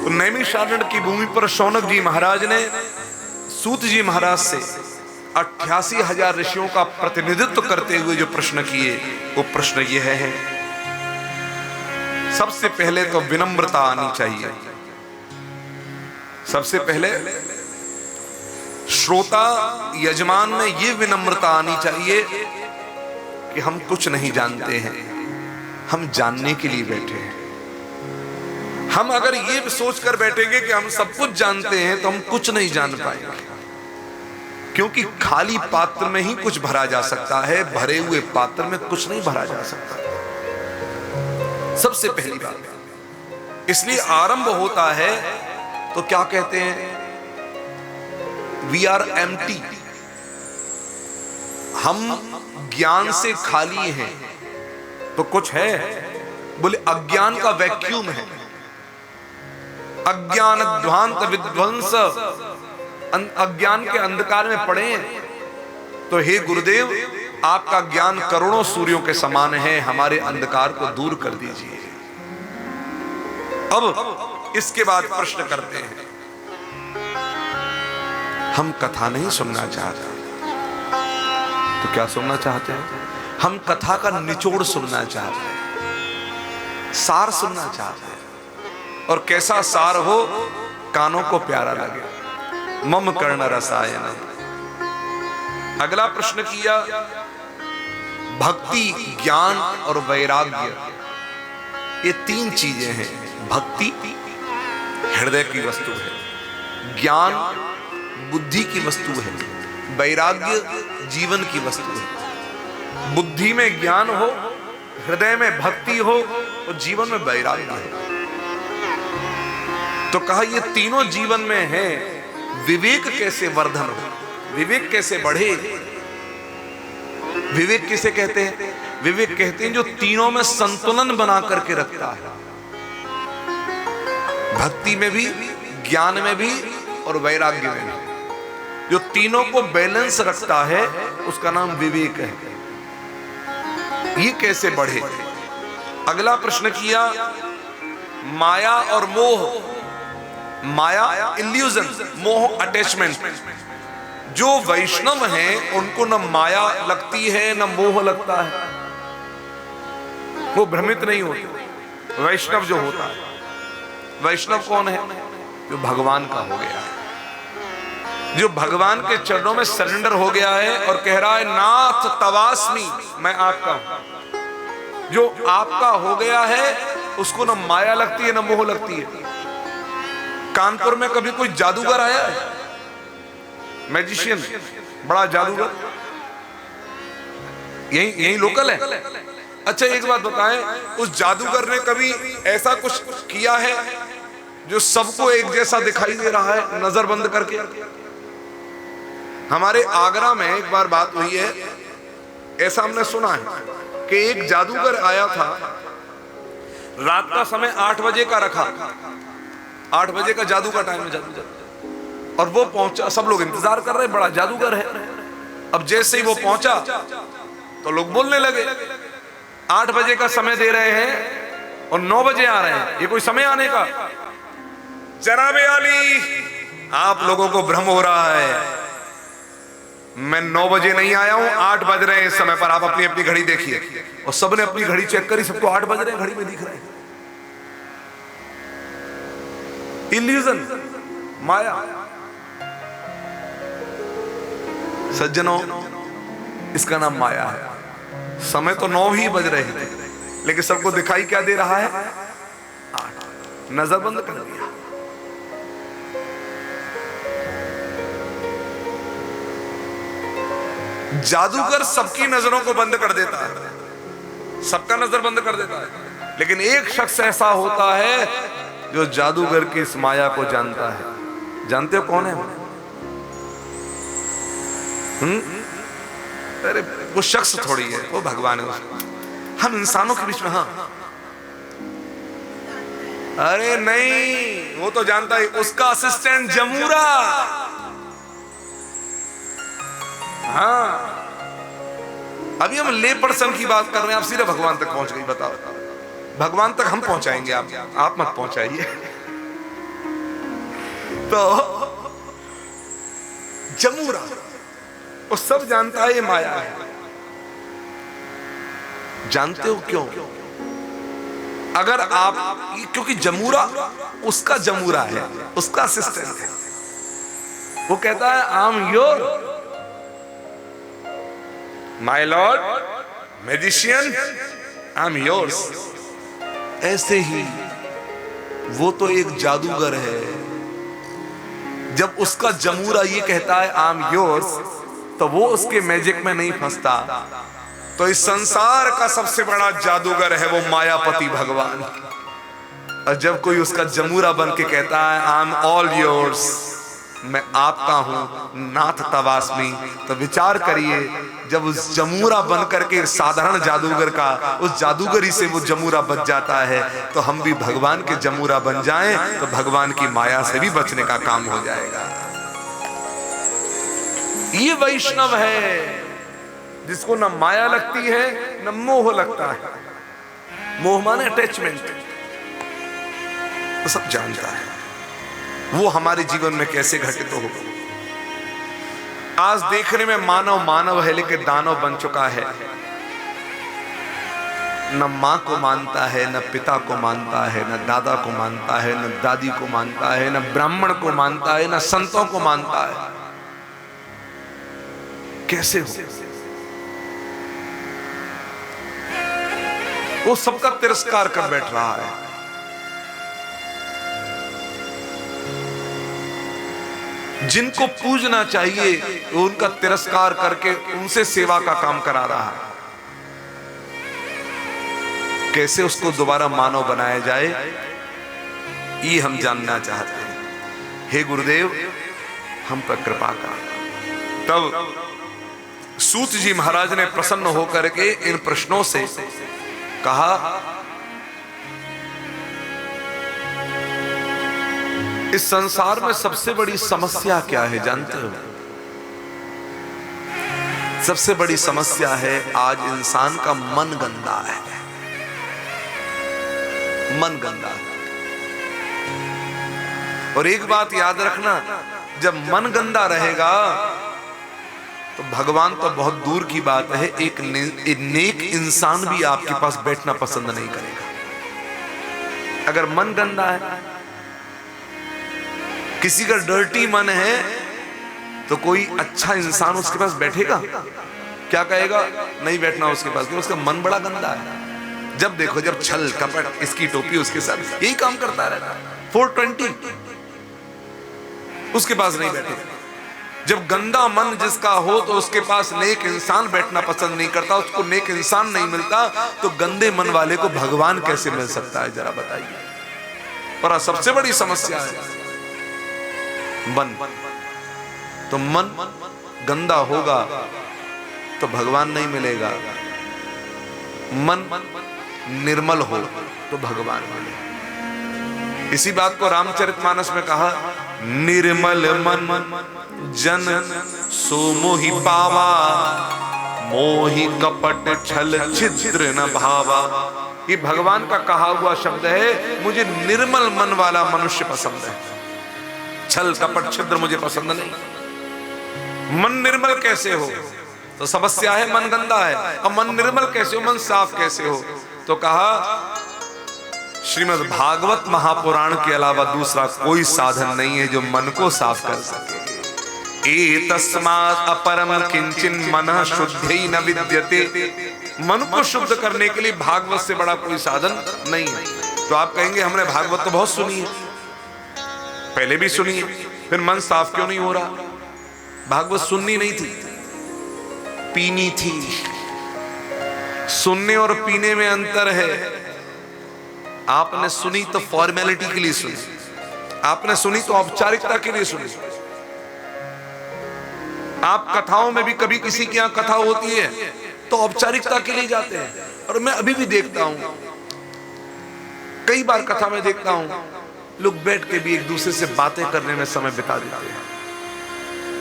तो नैमिषारण्य की भूमि पर शौनक जी महाराज ने सूत जी महाराज से 88,000 ऋषियों का प्रतिनिधित्व करते हुए जो प्रश्न किए, वो प्रश्न ये है, सबसे पहले तो विनम्रता आनी चाहिए। सबसे पहले श्रोता यजमान में ये विनम्रता आनी चाहिए कि हम कुछ नहीं जानते हैं, हम जानने के लिए बैठे हैं। हम अगर ये सोचकर बैठेंगे कि हम सब कुछ जानते हैं तो हम कुछ नहीं जान पाएंगे, क्योंकि खाली पात्र में ही कुछ भरा जा सकता है, भरे हुए पात्र में कुछ नहीं भरा जा सकता। सबसे पहली बात, इसलिए आरंभ होता है तो क्या कहते हैं, वी आर एम्प्टी, हम ज्ञान से खाली हैं। तो कुछ है, बोले अज्ञान का वैक्यूम है, अज्ञान ध्वांत विध्वंस, अज्ञान के अंधकार में पड़े हैं। तो हे गुरुदेव, आपका ज्ञान करोड़ों सूर्यों के समान है, हमारे अंधकार को दूर कर दीजिए। अब इसके बाद प्रश्न करते हैं, हम कथा नहीं सुनना चाहते, तो क्या सुनना चाहते हैं? हम कथा का निचोड़ सुनना चाहते हैं, सार सुनना चाहते हैं। और कैसा सार हो, कानों को प्यारा लगे। मम कर्ण रसायन। अगला प्रश्न किया, भक्ति, ज्ञान और वैराग्य, ये तीन चीजें हैं। भक्ति हृदय की वस्तु है, ज्ञान बुद्धि की वस्तु है, वैराग्य जीवन की वस्तु है। बुद्धि में ज्ञान हो, हृदय में भक्ति हो और जीवन में वैराग्य हो। तो कहा ये तीनों जीवन में है, विवेक कैसे वर्धन हो, विवेक कैसे बढ़े। विवेक किसे कहते हैं? विवेक कहते हैं जो तीनों में संतुलन बना करके रखता है, भक्ति में भी, ज्ञान में भी और वैराग्य में भी। जो तीनों को बैलेंस रखता है उसका नाम विवेक है। ये कैसे बढ़े? अगला प्रश्न किया, माया और मोह। माया इल्यूजन, मोह अटैचमेंट। जो वैष्णव हैं उनको न माया लगती है न मोह लगता है, वो भ्रमित नहीं होते। वैष्णव जो होता है, वैष्णव कौन है? जो भगवान का हो गया है, जो भगवान के चरणों में सरेंडर हो गया है और कह रहा है नाथ तवास्मी, मैं आपका हूं। जो आपका हो गया है उसको न माया लगती है न मोह लगती है। कानपुर में कभी कोई जादूगर आया है? मैजिशियन, बड़ा जादूगर, यही लोकल है। अच्छा एक बात बताएं, उस जादूगर ने कभी ऐसा कुछ किया है जो सबको एक जैसा दिखाई दे रहा है नजर बंद करके? हमारे आगरा में एक बार बात हुई है, ऐसा हमने सुना है कि एक जादूगर आया था, रात का समय 8 बजे का रखा, 8 बजे का जादू का टाइम है, जादू, और वो पहुंचा। सब लोग इंतजार कर रहे, बड़ा जादूगर है। अब जैसे ही वो पहुंचा तो लोग बोलने लगे, 8 बजे का समय दे रहे हैं और 9 बजे आ रहे हैं, ये कोई समय आने का? जनाबे आली, आप लोगों को भ्रम हो रहा है, मैं 9 बजे नहीं आया हूं, 8 बज रहे हैं इस समय पर। आप अपनी अपनी घड़ी देखिए। और सबने अपनी घड़ी चेक करी, सबको 8 बज रहे हैं, घड़ी में दिख रहे हैं। इल्यूजन, माया। सज्जनों, इसका नाम माया है। समय तो 9 ही बज रहे थे, लेकिन सबको दिखाई क्या दे रहा है? 8। नजर बंद कर दिया। जादूगर सबकी नजरों को बंद कर देता है, सबका नजर बंद कर देता है, लेकिन एक शख्स ऐसा होता है जो जादूगर की इस माया को जानता है। जानते हो कौन है? अरे वो शख्स थोड़ी है, वो भगवान है। हम इंसानों के बीच में, हाँ, अरे नहीं, वो तो जानता है, उसका असिस्टेंट जमूरा। हाँ, अभी हम ले पर्सन की बात कर रहे हैं, आप सीधे भगवान तक पहुंच गई। बताओ, भगवान तक हम पहुंचाएंगे, आप मत पहुंचाइए। तो जमूरा वो सब जानता है ये माया है। जानते हो क्यों? अगर आप, क्योंकि जमूरा उसका जमूरा है, उसका असिस्टेंट है। वो कहता है I am your my Lord magician, I am yours. ऐसे ही वो तो एक जादूगर है। जब उसका जमूरा ये कहता है आई एम योर्स, तो वो उसके मैजिक में नहीं फंसता। तो इस संसार का सबसे बड़ा जादूगर है वो मायापति भगवान। और जब कोई उसका जमूरा बन के कहता है आई एम ऑल योर्स, मैं आपका हूं नाथ तवास्मी, तो विचार करिए जब उस जमूरा बन करके साधारण जादूगर का उस जादूगरी से वो जमूरा बच जाता है, तो हम भी भगवान के जमूरा बन जाएं तो भगवान की माया से भी बचने का काम हो जाएगा। ये वैष्णव है जिसको न माया लगती है न मोह लगता है। मोह माने अटैचमेंट, वो सब जानता है वो हमारे जीवन में कैसे घटित हो। आज देखने में मानव मानव है, लेकिन दानव बन चुका है। न मां को मानता है, न पिता को मानता है, न दादा को मानता है, न दादी को मानता है, न ब्राह्मण को मानता है, न संतों को मानता है। कैसे हो? वो सबका तिरस्कार कर बैठ रहा है। जिनको पूजना चाहिए वो उनका तिरस्कार करके उनसे सेवा का काम करा रहा है। कैसे उसको दोबारा मानव बनाया जाए, ये हम जानना चाहते हैं। हे गुरुदेव, हम पर कृपा कर। तब सूत जी महाराज ने प्रसन्न होकर के इन प्रश्नों से कहा, इस संसार में सबसे बड़ी समस्या क्या है जानते हो? सबसे बड़ी समस्या है आज इंसान का मन गंदा है। मन गंदा है। और एक बात याद रखना, जब मन गंदा रहेगा तो भगवान तो बहुत दूर की बात है, एक नेक इंसान भी आपके पास बैठना पसंद नहीं करेगा। अगर मन गंदा है, किसी का डर्टी मन है, तो कोई अच्छा इंसान उसके पास बैठेगा? क्या कहेगा? नहीं बैठना उसके पास, क्योंकि उसका मन बड़ा गंदा है। जब देखो, जब छल कपट, इसकी टोपी उसके साथ, यही काम करता रहता है। 420 उसके पास नहीं बैठेगा। जब गंदा मन जिसका हो तो उसके पास नेक इंसान बैठना पसंद नहीं करता, उसको नेक इंसान नहीं मिलता, तो गंदे मन वाले को भगवान कैसे मिल सकता है? जरा बताइए। और सबसे बड़ी समस्या है मन। तो मन गंदा होगा तो भगवान नहीं मिलेगा। मन निर्मल हो तो भगवान मिलेगा। इसी बात को रामचरितमानस में कहा, निर्मल मन जन सो मोहि पावा, मोहि कपट छल छिद्र न भावा। ये भगवान का कहा हुआ शब्द है। मुझे निर्मल मन वाला मनुष्य पसंद है, छल कपट छिद्र मुझे पसंद नहीं। मन निर्मल कैसे हो? तो समस्या है मन गंदा है। अब मन निर्मल कैसे हो, मन साफ कैसे हो? तो कहा, श्रीमद् भागवत महापुराण के अलावा दूसरा कोई साधन नहीं है जो मन को साफ कर सके। एतस्मात् अपरम किंचिन मनः शुद्धि न विद्यते। मन को शुद्ध करने के लिए भागवत से बड़ा कोई साधन नहीं है। तो आप कहेंगे हमने भागवत तो बहुत सुनी है, पहले भी सुनी है, फिर मन साफ क्यों नहीं हो रहा? भागवत सुननी नहीं थी, पीनी थी। सुनने और पीने में अंतर है। आपने सुनी तो फॉर्मेलिटी के लिए सुनी, आपने सुनी तो औपचारिकता के लिए सुनी। आप कथाओं में भी कभी किसी की यहां कथा होती है तो औपचारिकता के लिए जाते हैं। और मैं अभी भी देखता हूं, कई बार कथा में देखता हूं, लोग बैठ के भी एक दूसरे से बातें करने में समय बिता देते हैं।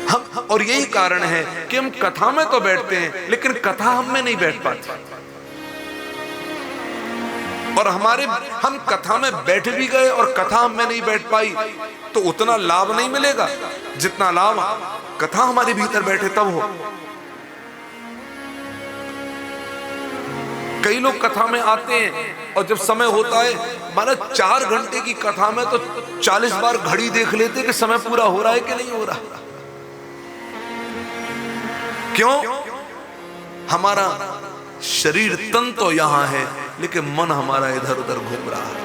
हम, और यही कारण है कि हम कथा में तो बैठते हैं लेकिन कथा हम में नहीं बैठ पाती। और हम कथा में बैठ भी गए और कथा में नहीं बैठ पाई तो उतना लाभ नहीं मिलेगा जितना लाभ कथा हमारे भीतर बैठे तब हो। कई लोग कथा में आते हैं और जब समय होता है, माना 4 घंटे की कथा में तो 40 बार घड़ी देख लेते कि समय पूरा हो रहा है कि नहीं हो रहा। क्यों? हमारा शरीर तन तो यहां है लेकिन मन हमारा इधर उधर घूम रहा है।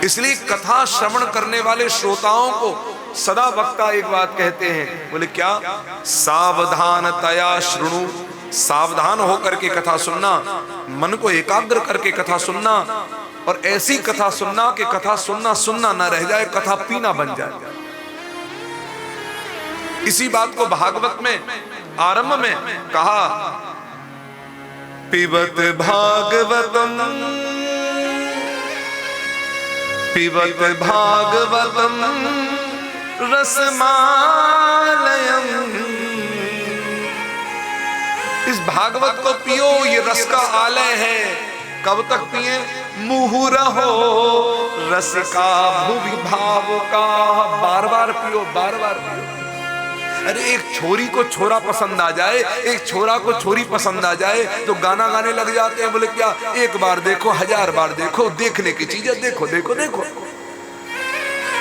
इसलिए कथा श्रवण करने वाले श्रोताओं को सदा वक्ता एक बात कहते हैं, बोले क्या? सावधानतया शृणु, सावधान होकर के कथा सुनना, मन को एकाग्र करके कथा सुनना, और ऐसी कथा सुनना कि कथा सुनना सुनना ना रह जाए, कथा पीना बन जाए। इसी बात को भागवत में आरंभ में कहा, पिबत भागवतम पिबत भागवतम रसमालयम। इस भागवत को पियो, ये रस का आलय है। कब तक पिए? मुहुरहो रसिका भुवि भाव का। बार बार पियो, बार बार पियो। अरे एक छोरी को छोरा पसंद आ जाए, एक छोरा को छोरी पसंद आ जाए तो गाना गाने लग जाते हैं। बोले क्या? एक बार देखो, 1000 बार देखो, देखने की चीज है, देखो देखो देखो।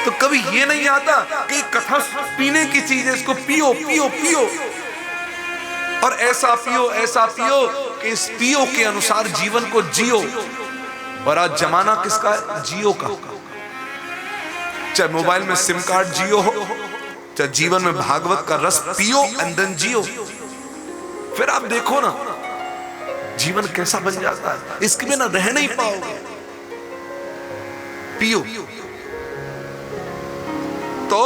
तो कभी ये नहीं आता कि कथा पीने की चीज है, इसको पियो पियो पियो, और ऐसा पियो कि इस पियो के अनुसार जीवन को जियो। और आज जमाना किसका है? जियो का। चाहे मोबाइल में सिम कार्ड जियो हो, चाहे जीवन में भागवत का रस पियो एंड देन जियो। फिर आप देखो ना जीवन कैसा बन जाता है। इसके बिना रह नहीं पाओगे। पियो तो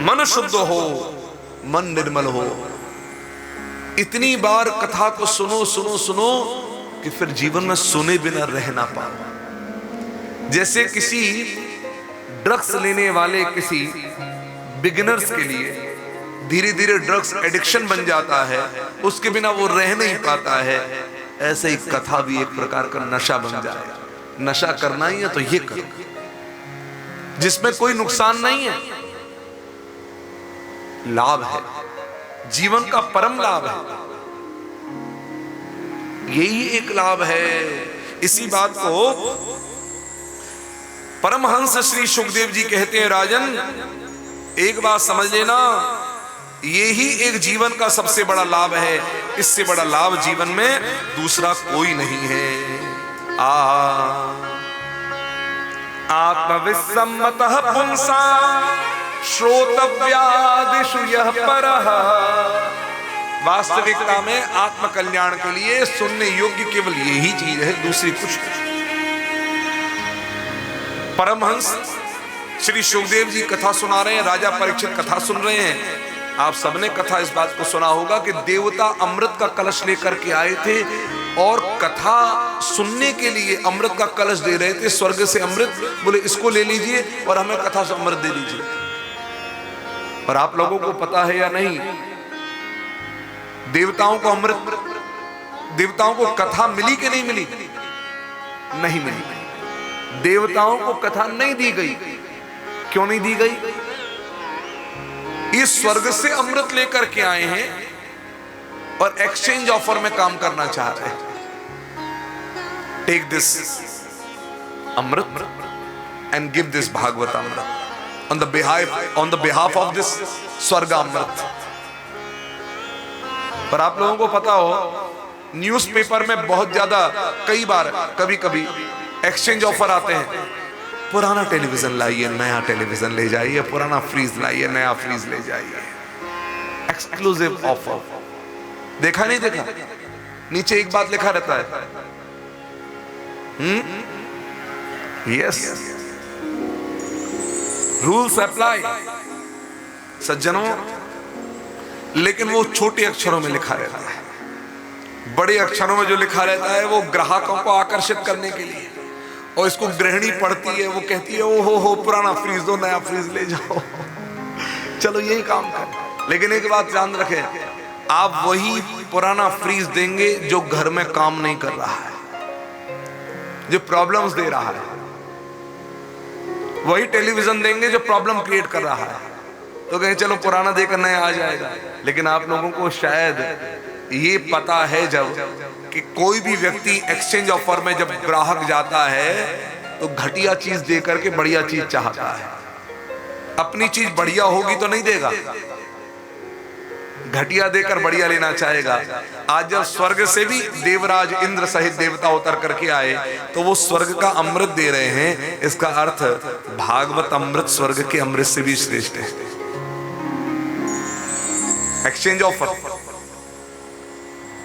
मन शुद्ध हो, मन निर्मल हो। इतनी बार कथा को सुनो सुनो सुनो कि फिर जीवन में सुने बिना रह ना पाओ। जैसे किसी ड्रग्स लेने वाले किसी बिगिनर्स के लिए धीरे धीरे ड्रग्स एडिक्शन बन जाता है, उसके बिना वो रह नहीं पाता है। ऐसे ही कथा भी एक प्रकार का नशा बन जाए। नशा करना ही है तो ये करो, जिसमें कोई नुकसान नहीं है, लाभ है, जीवन का परम लाभ है। यही एक लाभ है। इसी बात को परमहंस श्री सुखदेव जी कहते हैं, राजन एक बात समझ लेना, यही एक जीवन का सबसे बड़ा लाभ है। इससे बड़ा लाभ जीवन में दूसरा कोई नहीं है। आत्मविसम्मतः पुंसा श्रोतव्यादिषु यः परः। वास्तविकता में आत्म कल्याण के लिए सुनने योग्य केवल यही चीज है, दूसरी कुछ नहीं। परमहंस श्री सुखदेव जी कथा सुना रहे हैं, राजा परीक्षित कथा सुन रहे हैं। आप सबने कथा इस बात को सुना होगा कि देवता अमृत का कलश लेकर के आए थे और कथा सुनने के लिए अमृत का कलश दे रहे थे, स्वर्ग से अमृत। बोले इसको ले लीजिए और हमें कथा से अमृत दे दीजिए। और आप लोगों को पता है या नहीं, देवताओं को अमृत, देवताओं को कथा मिली कि नहीं मिली? नहीं मिली। देवताओं को कथा नहीं दी गई। क्यों नहीं दी गई? इस स्वर्ग से अमृत लेकर के आए हैं और एक्सचेंज ऑफर में काम करना चाह रहे हैं। Take this amrit and give this Bhagwat amrit on the behalf of this swarg amrit. पर आप लोगों को पता हो, न्यूज़पेपर में बहुत ज्यादा कई बार कभी कभी एक्सचेंज ऑफर आते हैं। पुराना टेलीविजन लाइए, नया टेलीविजन ले जाइए, पुराना फ्रीज लाइए, नया फ्रीज ले जाइए। Exclusive offer. देखा नहीं देखा? नीचे एक बात लिखा रहता है, यस रूल्स अप्लाई सज्जनों। लेकिन वो छोटे अक्षरों में लिखा रहता है। बड़े अक्षरों में जो लिखा रहता है वो ग्राहकों को आकर्षित करने के लिए, और इसको गृहिणी पढ़ती है, वो कहती है ओ हो पुराना फ्रीज दो, नया फ्रीज ले जाओ। चलो यही काम कर। लेकिन एक बात ध्यान रखें, आप वही पुराना फ्रीज देंगे जो घर में काम नहीं कर रहा है, जो प्रॉब्लम्स दे रहा है। वही टेलीविजन देंगे जो प्रॉब्लम क्रिएट कर रहा है, तो कहें चलो पुराना देकर नया आ जाएगा। लेकिन आप लोगों को शायद ये पता है जब कि कोई भी व्यक्ति एक्सचेंज ऑफर में जब ग्राहक जाता है तो घटिया चीज देकर के बढ़िया चीज चाहता है। अपनी चीज बढ़िया होगी तो नहीं देगा, घटिया देकर बढ़िया लेना चाहेगा। आज जब स्वर्ग से भी देवराज इंद्र सहित देवता उतर करके आए तो वो स्वर्ग का अमृत दे रहे हैं। इसका अर्थ भागवत अमृत स्वर्ग के अमृत से भी श्रेष्ठ है। Exchange offer.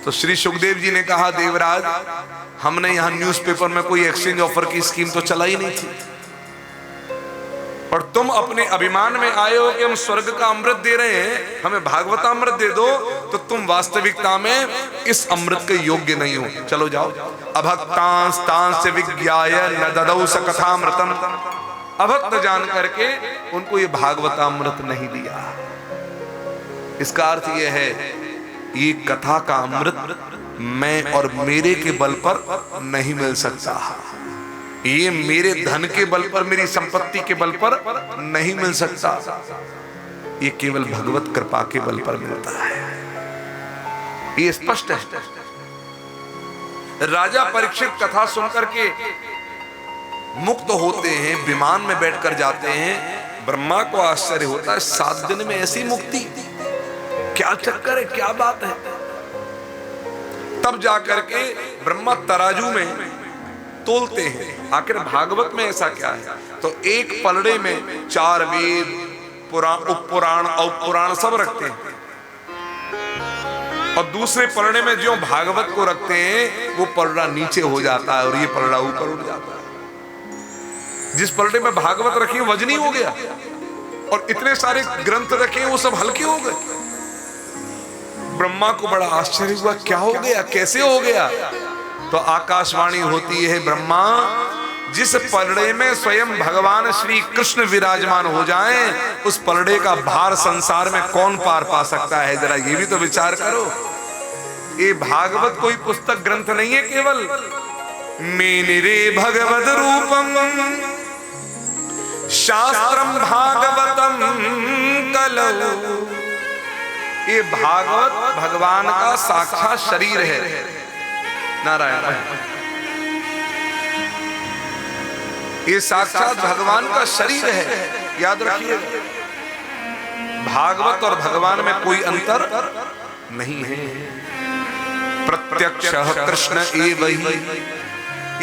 तो श्री सुखदेव जी ने कहा, देवराज हमने यहां न्यूज़पेपर में कोई एक्सचेंज ऑफर की स्कीम तो चलाई नहीं थी, और तुम अपने अभिमान में आए हो कि हम स्वर्ग का अमृत दे रहे हैं, हमें भागवत अमृत दे दो, तो तुम वास्तविकता में इस अमृत के योग्य नहीं हो। चलो जाओ। अभक्तांस तांस विज्ञाय न ददौ स कथामृतम। अभक्त जान करके उनको ये भागवत अमृत नहीं दिया। इसका अर्थ यह है, ये कथा का अमृत मैं और मेरे के बल पर नहीं मिल सकता, ये मेरे धन के बल पर, मेरी संपत्ति के बल पर नहीं मिल सकता, ये केवल भगवत कृपा के बल पर मिलता है। ये स्पष्ट है। राजा परीक्षित कथा सुनकर के मुक्त होते हैं, विमान में बैठकर जाते हैं। ब्रह्मा को आश्चर्य होता है, 7 दिन में ऐसी मुक्ति, क्या चक्कर है, क्या बात है। तब जाकर के ब्रह्मा तराजू में तोलते हैं, आखिर भागवत में ऐसा क्या है। तो एक पलड़े में 4 वेद, पुराण, उपपुराण, औपपुराण सब रखते हैं, और दूसरे पलड़े में जो भागवत को रखते हैं वो पलड़ा नीचे हो जाता है और ये पलड़ा ऊपर उठ जाता है। जिस पलड़े में भागवत रखी वजनी हो गया, और इतने सारे ग्रंथ रखे वो सब हल्के हो गए। ब्रह्मा को बड़ा आश्चर्य हुआ, क्या हो गया, कैसे हो गया। तो आकाशवाणी होती है, ब्रह्मा जिस पलड़े में स्वयं भगवान श्री कृष्ण विराजमान हो जाएं, उस पलड़े का भार संसार में कौन पार पा सकता है। जरा ये भी तो विचार करो। ये भागवत कोई पुस्तक ग्रंथ नहीं है केवल। मेनिरे भगवद रूपम शास्त्रम भागवतम कलौ। ये भागवत भगवान का साक्षात शरीर है। नारायण, ये साक्षात भगवान का शरीर है, याद रखिए। भागवत और भगवान में कोई अंतर नहीं है। प्रत्यक्ष कृष्ण एव ही,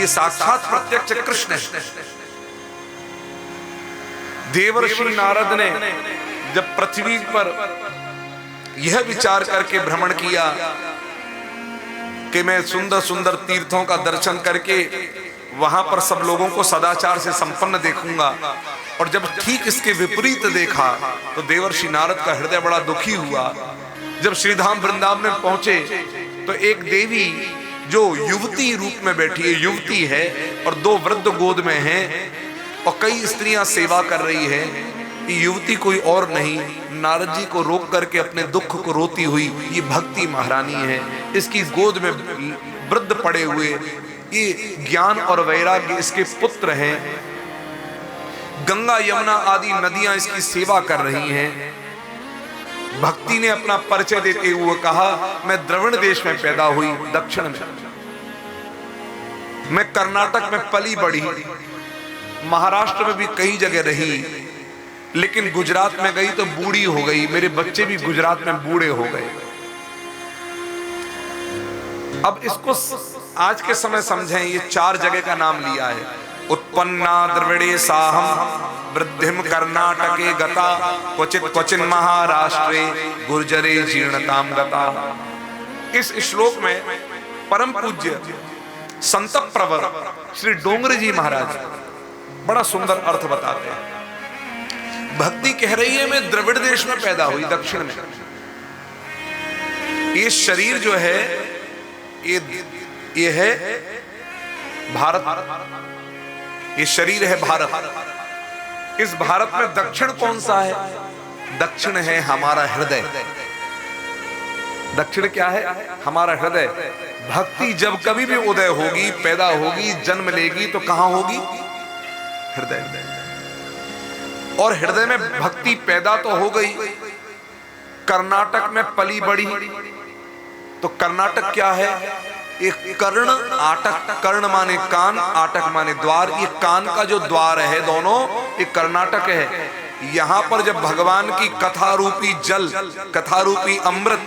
ये साक्षात प्रत्यक्ष कृष्ण है। देवर्षि नारद ने जब पृथ्वी पर यह विचार करके भ्रमण किया कि मैं सुंदर सुंदर तीर्थों का दर्शन करके वहां पर सब लोगों को सदाचार से संपन्न देखूंगा, और जब ठीक इसके विपरीत देखा तो देवर्षि नारद का हृदय बड़ा दुखी हुआ। जब श्रीधाम वृंदावन में पहुंचे तो एक देवी जो युवती रूप में बैठी है, युवती है, और 2 वृद्ध गोद में हैं, और कई स्त्रियां सेवा कर रही है। युवती कोई और नहीं, नारद जी को रोक करके अपने दुख को रोती हुई ये भक्ति महारानी है। इसकी गोद में वृद्ध पड़े हुए, ये ज्ञान और वैराग्य इसके पुत्र हैं। गंगा यमुना आदि नदियां इसकी सेवा कर रही हैं। भक्ति ने अपना परिचय देते हुए कहा, मैं द्रविड़ देश में पैदा हुई, दक्षिण में। मैं कर्नाटक में पली बढ़ी, महाराष्ट्र में भी कई जगह रही, लेकिन गुजरात में गई तो बूढ़ी हो गई। मेरे बच्चे भी गुजरात में बूढ़े हो गए। अब इसको आज के समय समझें। ये 4 जगह का नाम लिया है। उत्पन्ना द्रविड़े साहम वृद्धिम कर्नाटके गता क्वचित क्वचिन महाराष्ट्रे गुर्जरे जीर्णताम गता। इस श्लोक में परम पूज्य संत प्रवर श्री डोंगरे जी महाराज बड़ा सुंदर अर्थ बताते हैं। भक्ति कह रही है मैं द्रविड़ देश में पैदा हुई, दक्षिण में। ये शरीर जो है ये है भारत, ये शरीर है भारत। इस भारत में दक्षिण कौन सा है? दक्षिण है हमारा हृदय। दक्षिण क्या है? हमारा हृदय। भक्ति जब कभी भी उदय होगी, पैदा होगी, जन्म लेगी तो कहां होगी? हृदय। और हृदय में भक्ति पैदा तो हो गई, कर्नाटक में पली बड़ी। तो कर्नाटक क्या है? एक कर्ण आटक, कर्ण माने कान, आटक माने द्वार। ये कान का जो द्वार है दोनों, एक कर्नाटक है। यहां पर जब भगवान की कथा रूपी जल, कथा रूपी अमृत,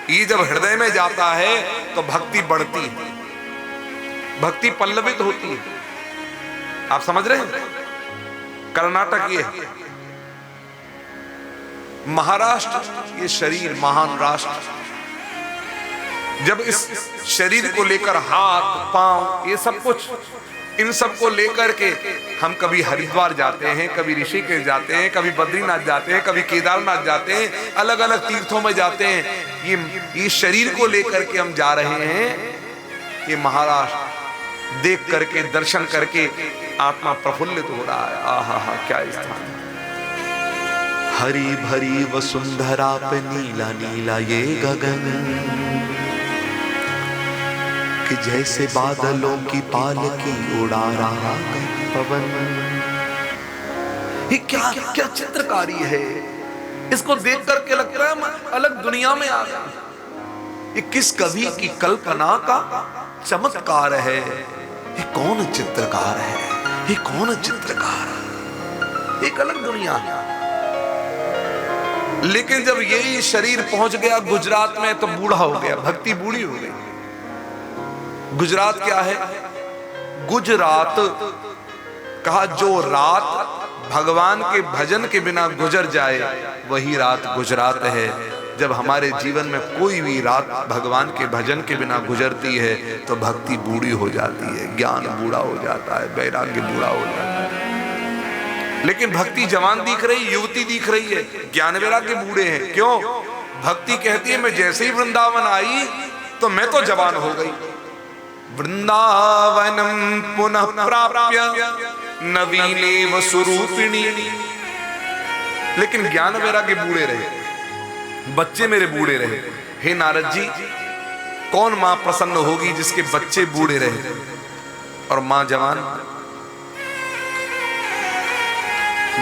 ये जब हृदय में जाता है तो भक्ति बढ़ती है, भक्ति पल्लवित होती है। आप समझ रहे हैं? कर्नाटक ये है। महाराष्ट्र ये शरीर, महान राष्ट्र। जब इस शरीर को लेकर हाथ पांव ये सब कुछ, इन सब को लेकर के हम कभी हरिद्वार जाते हैं, कभी ऋषिकेश जाते हैं, कभी बद्रीनाथ जाते हैं, कभी केदारनाथ जाते हैं, अलग अलग तीर्थों में जाते हैं। ये शरीर को लेकर के हम जा रहे हैं। ये महाराष्ट्र देख करके, दर्शन करके आत्मा प्रफुल्लित हो रहा है। आहा हा, क्या स्थान! हरी भरी वसुंधरा पे नीला नीला ये गगन, कि जैसे बादलों की पालकी उड़ा रहा पवन। ये क्या क्या चित्रकारी है! इसको देख करके लगता है हम अलग दुनिया में आ गए। ये किस कवि की कल्पना का चमत्कार है! ये कौन चित्रकार है? ये कौन चित्रकार है? एक अलग दुनिया है। लेकिन जब यही शरीर पहुंच गया गुजरात में तो बूढ़ा हो गया, भक्ति बूढ़ी हो गई। गुजरात क्या है? गुजरात कहा जो रात भगवान के भजन के बिना गुजर जाए वही रात गुजरात है। जब हमारे जीवन में कोई भी रात भगवान के भजन के बिना गुजरती है तो भक्ति बूढ़ी हो जाती है, ज्ञान बूढ़ा हो जाता है, वैराग्य बूढ़ा हो जाता है। लेकिन भक्ति जवान दिख रही, युवती दिख रही है, ज्ञान वैराग्य बूढ़े हैं। क्यों? भक्ति कहती है मैं जैसे ही वृंदावन आई तो मैं तो जवान हो गई। वृंदावनम पुनः प्राप्य नवीनेव स्वरूपिणी। लेकिन ज्ञान वैराग्य बूढ़े रहे, बच्चे मेरे बूढ़े रहे। हे नारद जी, कौन मां प्रसन्न होगी जिसके बच्चे बूढ़े रहे और मां जवान?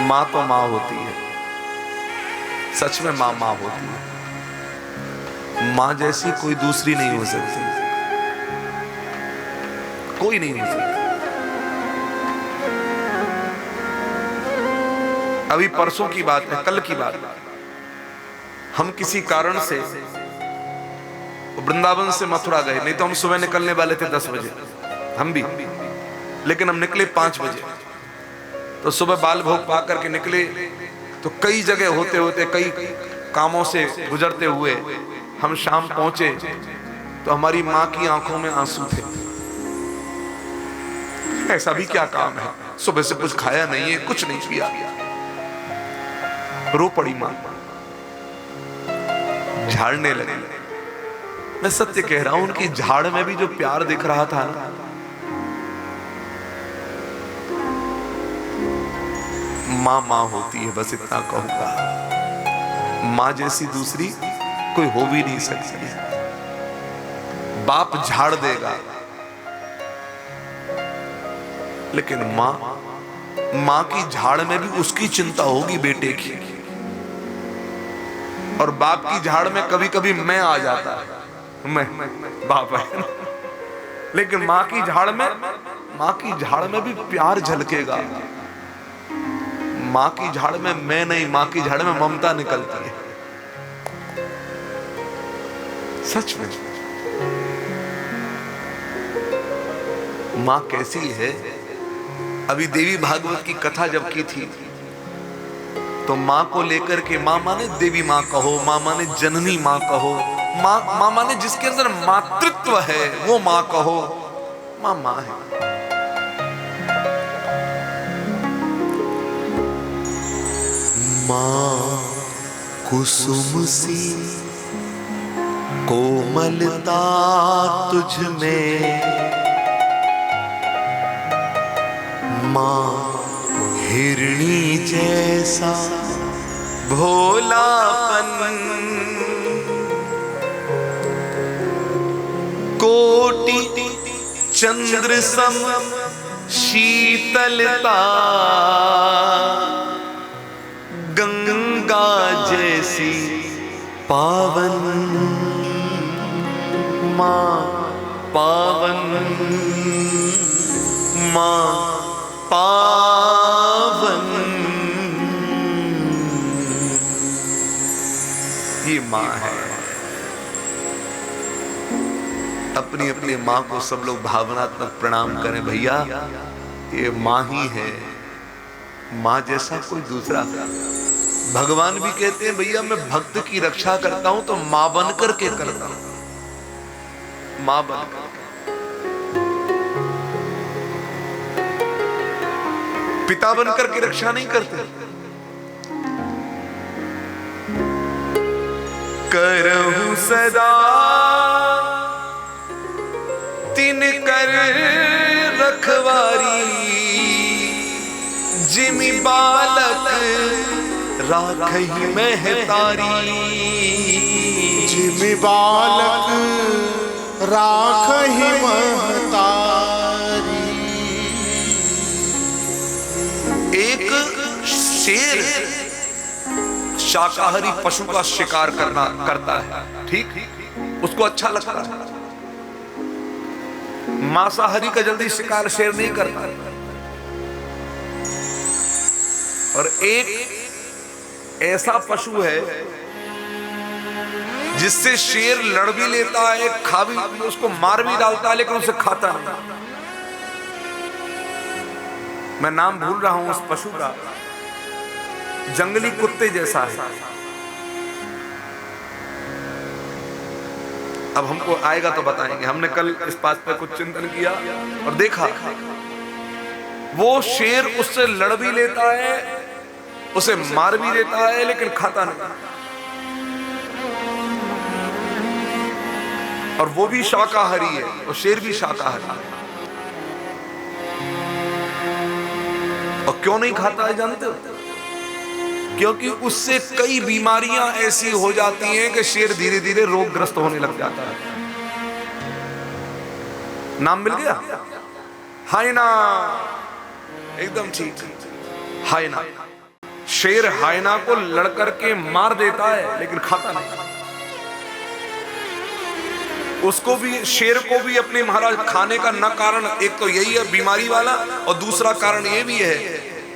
मां तो मां होती है, सच में मां मां होती है। मां जैसी कोई दूसरी नहीं हो सकती, कोई नहीं हो सकती। अभी परसों की बात है, कल की बात है, हम किसी कारण से वृंदावन से मथुरा गए। नहीं तो हम सुबह निकलने वाले थे 10 बजे, हम भी, लेकिन हम निकले 5 बजे। तो सुबह बाल भोग पा करके निकले तो कई जगह होते होते, कई कामों से गुजरते हुए हम शाम पहुंचे तो हमारी मां की आंखों में आंसू थे। ऐसा भी क्या काम है, सुबह से कुछ खाया नहीं है, कुछ नहीं किया। रो पड़ी मां, झाड़ने लगे। मैं सत्य कह रहा हूं, उनकी झाड़ में भी जो प्यार दिख रहा था ना, मां मां होती है, बस इतना कहूंगा। मां जैसी दूसरी कोई हो भी नहीं सकती। बाप झाड़ देगा लेकिन मां की झाड़ में भी उसकी चिंता होगी बेटे की। और बाप की झाड़ में कभी कभी मैं आ जाता है, मैं बाप है, लेकिन मां की झाड़ में भी प्यार झलकेगा। मां की झाड़ में मैं नहीं, मां की झाड़ में ममता निकलती है। सच में मां कैसी है। अभी देवी भागवत की कथा जब की थी तो मां को लेकर के, मां माने देवी मां कहो, मां माने जननी मां कहो, मां माने जिसके अंदर मातृत्व है वो मां कहो, मां मां है। मां कुसुम सी कोमलता तुझ में, मां हिरणी जैसा भोलापन, कोटि चंद्र सम शीतलता, गंगा जैसी पावन माँ, पावन माँ, पावन ये माँ है। अपनी अपनी माँ को सब लोग भावनात्मक प्रणाम करें। भैया ये माँ ही है, माँ जैसा कोई दूसरा। भगवान भी कहते हैं भैया मैं भक्त की रक्षा करता हूं तो माँ बन करके करता हूं, माँ बन करके। पिता बन करके रक्षा नहीं करते। करहूं सदा तिन कर रखवारी, जिमि बालक राखही महतारी, जिमि बालक राखही महतारी। एक शेर शाकाहारी पशु का शिकार करता है, ठीक, उसको अच्छा लगता है। मांसाहारी का जल्दी शिकार शेर नहीं करता। और एक ऐसा पशु है जिससे शेर लड़ भी लेता है, खा भी, उसको मार भी डालता है, लेकिन उसे खाता नहीं। मैं नाम भूल रहा हूं उस पशु का, जंगली कुत्ते जैसा है। अब हमको आएगा तो बताएंगे। हमने कल इस बात पर कुछ चिंतन किया और देखा वो शेर उससे लड़ भी लेता है, उसे मार भी देता है, लेकिन खाता नहीं। और वो भी शाकाहारी है, और शेर भी शाकाहारी है। और क्यों नहीं खाता है जानते हो? क्योंकि उससे कई बीमारियां ऐसी हो जाती हैं कि शेर धीरे धीरे रोगग्रस्त होने लग जाता है। नाम मिल गया? हाइना, एकदम ठीक, हाइना। शेर हाइना को लड़कर के मार देता है, लेकिन खाता नहीं। उसको भी, शेर को भी अपने महाराज खाने का न कारण एक तो यही है बीमारी वाला, और दूसरा कारण ये भी है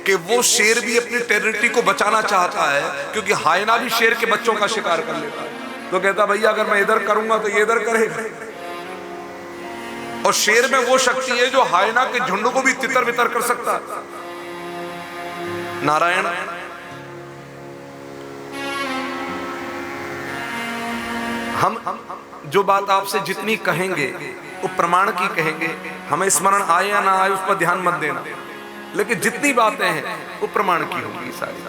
कि वो शेर भी अपनी टेरिटरी को बचाना चाहता है, क्योंकि हाइना भी शेर के बच्चों का शिकार कर लेता है। तो कहता भैया अगर मैं इधर करूंगा तो ये इधर करेगा। और शेर में वो शक्ति है जो हाइना के झुंड को भी तितर बितर कर सकता है। नारायण, हम जो बात आपसे जितनी कहेंगे वो प्रमाण की कहेंगे, हमें स्मरण आए या ना आए उस पर ध्यान मत देना, लेकिन जितनी बातें हैं वो प्रमाण की होंगी सारी।